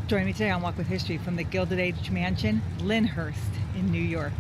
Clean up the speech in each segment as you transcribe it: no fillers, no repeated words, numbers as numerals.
Join me today on Walk with History from the Gilded Age mansion, Lyndhurst in New York.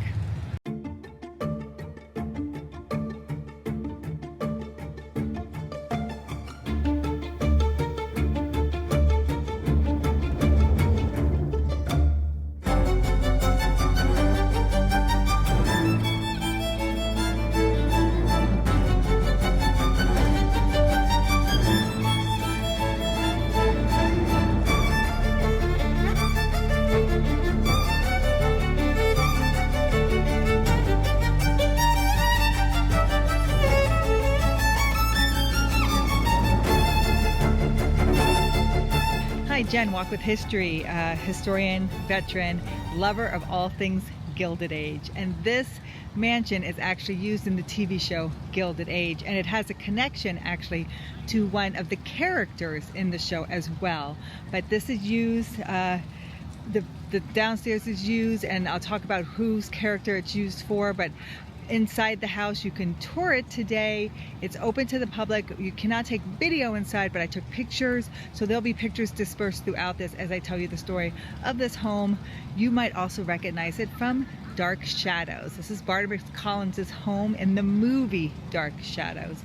Hi, Jen, Walk with History, historian, veteran, lover of all things Gilded Age. And this mansion is actually used in the TV show Gilded Age, and it has a connection actually to one of the characters in the show as well. But this is used, the downstairs is used, and I'll talk about whose character it's used for, but inside the house you can tour it today. It's open to the public. You cannot take video inside, but I took pictures, so there'll be pictures dispersed throughout this as I tell you the story of this home. You might also recognize it from Dark Shadows. This is Barnabas Collins's home in the movie Dark Shadows.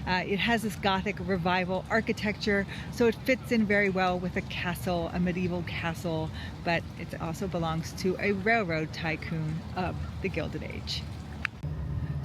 It has this Gothic revival architecture, so it fits in very well with a castle, a medieval castle, but it also belongs to a railroad tycoon of the Gilded Age.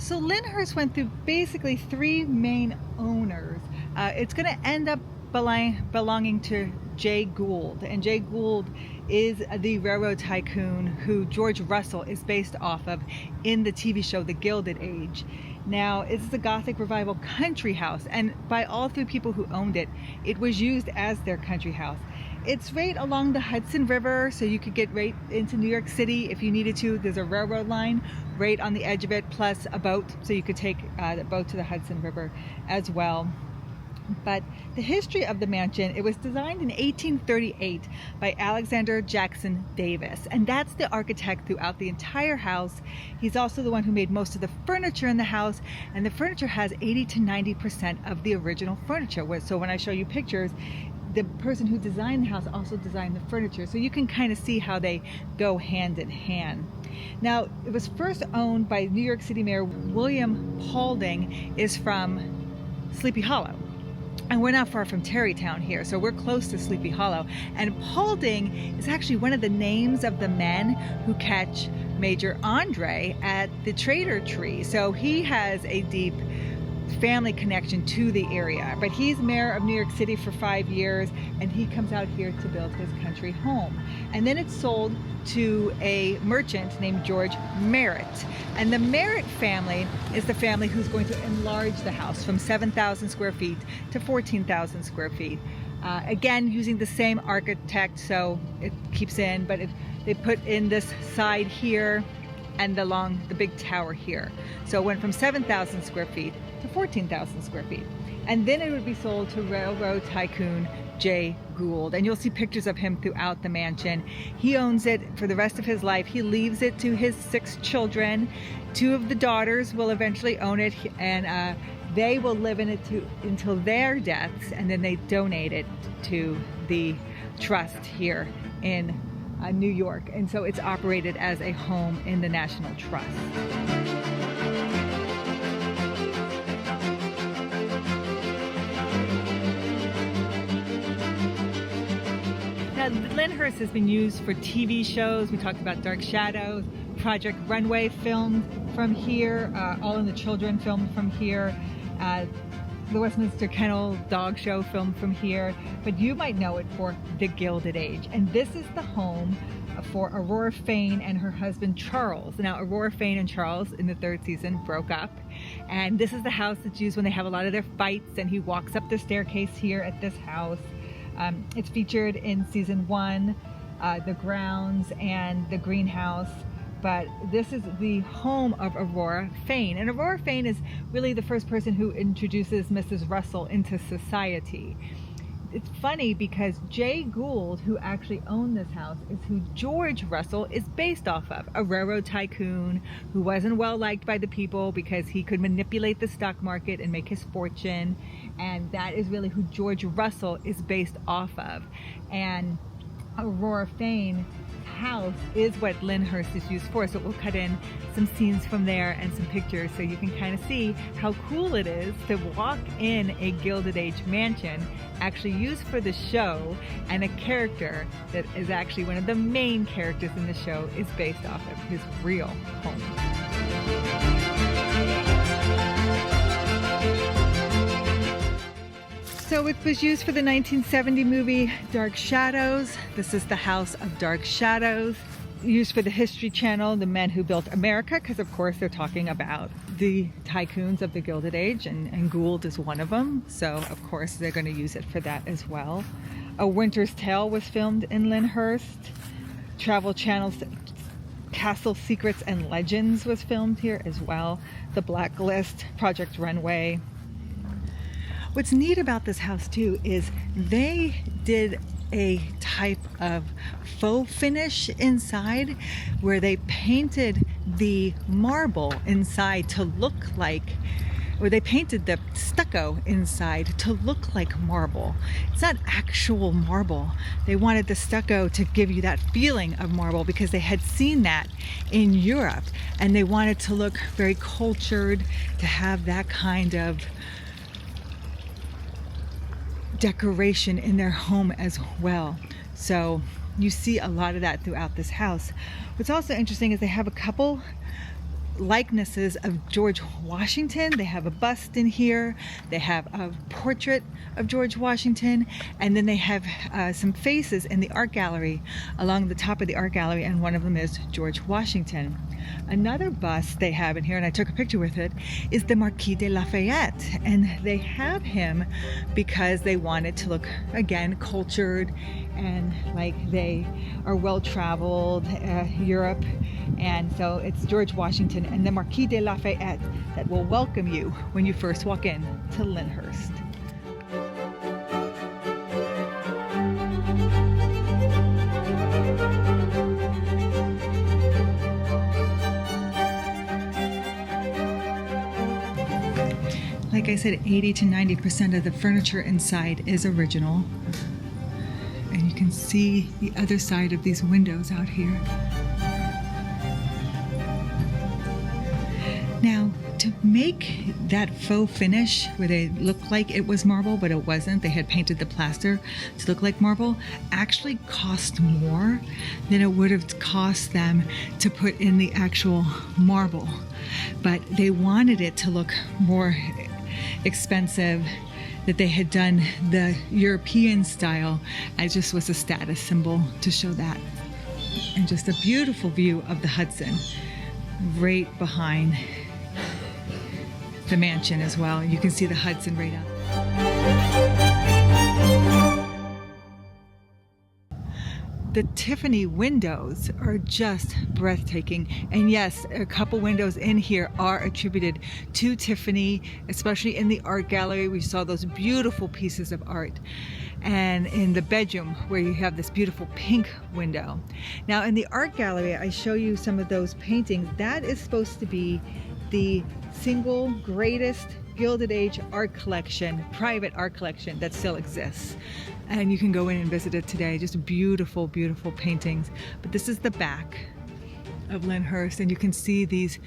So Lyndhurst went through basically three main owners. It's going to end up belonging to Jay Gould, and Jay Gould is the railroad tycoon who George Russell is based off of in the TV show The Gilded Age. Now, it's the Gothic revival country house, and by all three people who owned it, it was used as their country house. It's right along the Hudson River, so you could get right into New York City if you needed to. There's a railroad line right on the edge of it, plus a boat, so you could take the boat to the Hudson River as well. But the history of the mansion, it was designed in 1838 by Alexander Jackson Davis, and that's the architect throughout the entire house. He's also the one who made most of the furniture in the house, and the furniture has 80 to 90% of the original furniture. So when I show you pictures, the person who designed the house also designed the furniture, so you can kind of see how they go hand in hand. Now, it was first owned by New York City Mayor William Paulding, is from Sleepy Hollow. And we're not far from Tarrytown here, so we're close to Sleepy Hollow. And Paulding is actually one of the names of the men who catch Major Andre at the Trader Tree. So he has a deep family connection to the area. But he's mayor of New York City for 5 years, and he comes out here to build his country home. And then it's sold to a merchant named George Merritt. And the Merritt family is the family who's going to enlarge the house from 7,000 square feet to 14,000 square feet. Again, using the same architect, so it keeps in, but they put in this side here and along the big tower here. So it went from 7,000 square feet to 14,000 square feet. And then it would be sold to railroad tycoon Jay Gould. And you'll see pictures of him throughout the mansion. He owns it for the rest of his life. He leaves it to his 6 children. 2 of the daughters will eventually own it, and they will live in it until their deaths, and then they donate it to the trust here in New York. And so it's operated as a home in the National Trust. Now, Lyndhurst has been used for TV shows. We talked about Dark Shadows, Project Runway filmed from here, All in the Children filmed from here, the Westminster Kennel Dog Show filmed from here, but you might know it for The Gilded Age. And this is the home for Aurora Fane and her husband Charles. Now, Aurora Fane and Charles in the 3rd season broke up, and this is the house that's used when they have a lot of their fights, and he walks up the staircase here at this house. It's featured in season 1, the grounds and the greenhouse, but this is the home of Aurora Fane. And Aurora Fane is really the first person who introduces Mrs. Russell into society. It's funny because Jay Gould, who actually owned this house, is who George Russell is based off of, a railroad tycoon who wasn't well liked by the people because he could manipulate the stock market and make his fortune, and that is really who George Russell is based off of. And Aurora Fane house is what Lyndhurst is used for. So we'll cut in some scenes from there and some pictures so you can kind of see how cool it is to walk in a Gilded Age mansion actually used for the show, and a character that is actually one of the main characters in the show is based off of his real home. So it was used for the 1970 movie Dark Shadows. This is the House of Dark Shadows. Used for the History Channel, The Men Who Built America, because of course they're talking about the tycoons of the Gilded Age, and Gould is one of them. So of course they're going to use it for that as well. A Winter's Tale was filmed in Lyndhurst. Travel Channel's Castle Secrets and Legends was filmed here as well. The Blacklist, Project Runway. What's neat about this house too is they did a type of faux finish inside where they painted the marble inside to look like, or they painted the stucco inside to look like marble. It's not actual marble. They wanted the stucco to give you that feeling of marble because they had seen that in Europe, and they wanted to look very cultured, to have that kind of decoration in their home as well. So you see a lot of that throughout this house. What's also interesting is they have a couple likenesses of George Washington. They have a bust in here, they have a portrait of George Washington, and then they have some faces in the art gallery, along the top of the art gallery, and one of them is George Washington. Another bust they have in here, and I took a picture with it, is the Marquis de Lafayette, and they have him because they wanted to look, again, cultured and like they are well-traveled, Europe, and so it's George Washington and the Marquis de Lafayette that will welcome you when you first walk in to Lyndhurst. Like I said, 80 to 90% of the furniture inside is original. And you can see the other side of these windows out here. Now, to make that faux finish where they looked like it was marble, but it wasn't, they had painted the plaster to look like marble, actually cost more than it would have cost them to put in the actual marble. But they wanted it to look more expensive, that they had done the European style. It just was a status symbol to show that. And just a beautiful view of the Hudson right behind the mansion as well. You can see the Hudson right up. The Tiffany windows are just breathtaking. And yes, a couple windows in here are attributed to Tiffany, especially in the art gallery. We saw those beautiful pieces of art. And in the bedroom where you have this beautiful pink window. Now in the art gallery, I show you some of those paintings. That is supposed to be the single greatest Gilded Age art collection, private art collection that still exists. And you can go in and visit it today. Just beautiful, beautiful paintings. But this is the back of Lyndhurst, and you can see these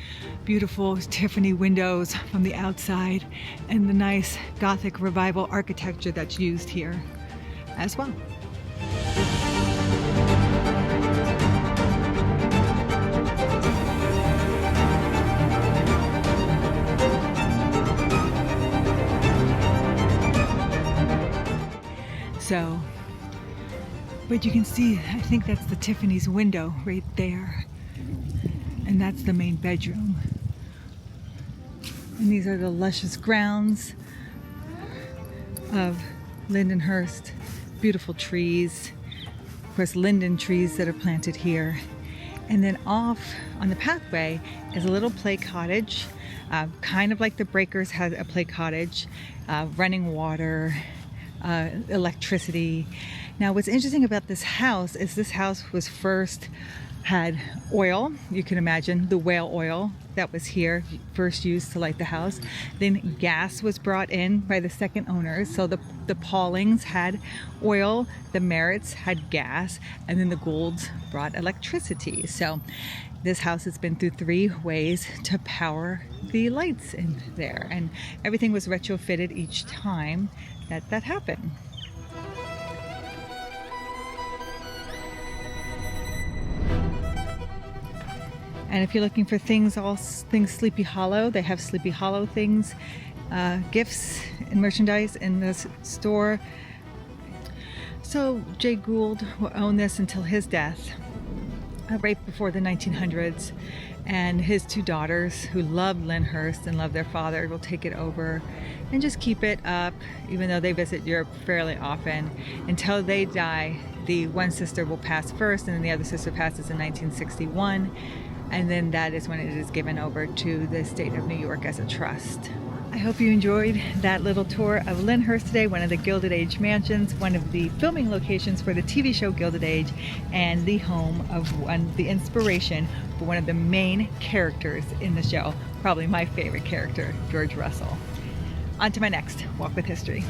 beautiful Tiffany windows from the outside and the nice Gothic revival architecture that's used here as well. So, but you can see, I think that's the Tiffany's window right there. And that's the main bedroom. And these are the luscious grounds of Lyndhurst. Beautiful trees. Of course, linden trees that are planted here. And then off on the pathway is a little play cottage, kind of like the Breakers had a play cottage, running water, electricity. Now what's interesting about this house is this house was first had oil. You can imagine the whale oil that was here first used to light the house. Then gas was brought in by the second owners. So the The Paulings had oil, the Merritts had gas, and then the Goulds brought electricity. So this house has been through 3 ways to power the lights in there, and everything was retrofitted each time that happened. And if you're looking for things Sleepy Hollow, they have Sleepy Hollow things, gifts and merchandise in this store. So Jay Gould will own this until his death, right before the 1900s. And his 2 daughters, who love Lyndhurst and love their father, will take it over and just keep it up, even though they visit Europe fairly often. Until they die, the one sister will pass first, and then the other sister passes in 1961. And then that is when it is given over to the state of New York as a trust. I hope you enjoyed that little tour of Lyndhurst today, one of the Gilded Age mansions, one of the filming locations for the TV show Gilded Age, and the home of the inspiration for one of the main characters in the show, probably my favorite character, George Russell. On to my next Walk with History.